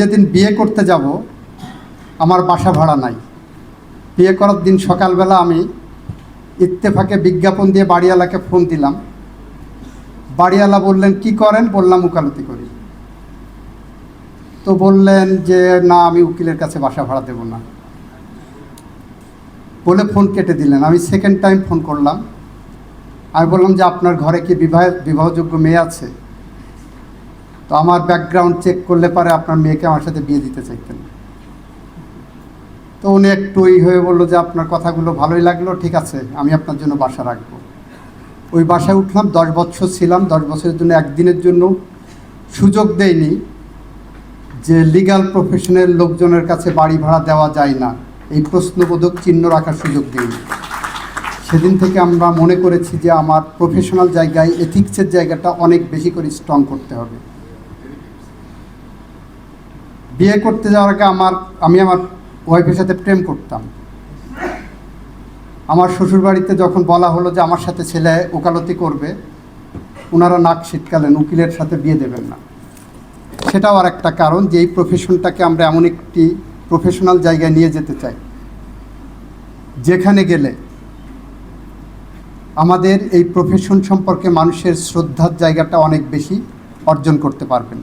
যেদিন বিয়ে করতে যাব আমার বাসা ভাড়া নাই। বিয়ে করার দিন সকালবেলা আমি ইত্তেফাকে বিজ্ঞাপন দিয়ে বাড়িওয়ালাকে ফোন দিলাম। বাড়িওয়ালা বললেন কি করেন? বললাম উকালতি করি। তো বললেন যে না, আমি উকিলের কাছে বাসা ভাড়া দেব না বলে ফোন কেটে দিলেন। আমি সেকেন্ড টাইম ফোন করলাম। আমি বললাম যে আপনার ঘরে কি বিবাহযোগ্য মেয়ে আছে? তো আমার ব্যাকগ্রাউন্ড চেক করলে পারে আপনার মেয়েকে আমার সাথে বিয়ে দিতে চাইতেন। তো উনি একটু হয়ে বললো যে আপনার কথাগুলো ভালোই লাগলো, ঠিক আছে আমি আপনার জন্য বাসা রাখবো। ওই বাসায় উঠলাম, 10 বছর ছিলাম। 10 বছরের জন্য একদিনের জন্য সুযোগ দেয়নি যে লিগ্যাল প্রফেশনের লোকজনের কাছে বাড়ি ভাড়া দেওয়া যায় না, এই প্রশ্নবোধক চিহ্ন রাখার সুযোগ দেয়নি। সেদিন থেকে আমরা মনে করেছি যে আমার প্রফেশনাল জায়গায় এথিক্সের জায়গাটা অনেক বেশি করে স্ট্রং করতে হবে। বিয়ে করতে যাওয়ার আগে আমি আমার ওয়াইফের সাথে প্রেম করতাম। আমার শ্বশুরবাড়িতে যখন বলা হলো যে আমার সাথে ছেলে ওকালতি করবে, ওনারা নাক ছিটকালেন, উকিলের সাথে বিয়ে দেবেন না। সেটাও আর একটা কারণ যে এই প্রফেশনটাকে আমরা এমন একটি প্রফেশনাল জায়গায় নিয়ে যেতে চাই যেখানে গেলে আমাদের এই প্রফেশন সম্পর্কে মানুষের শ্রদ্ধার জায়গাটা অনেক বেশি অর্জন করতে পারবেন।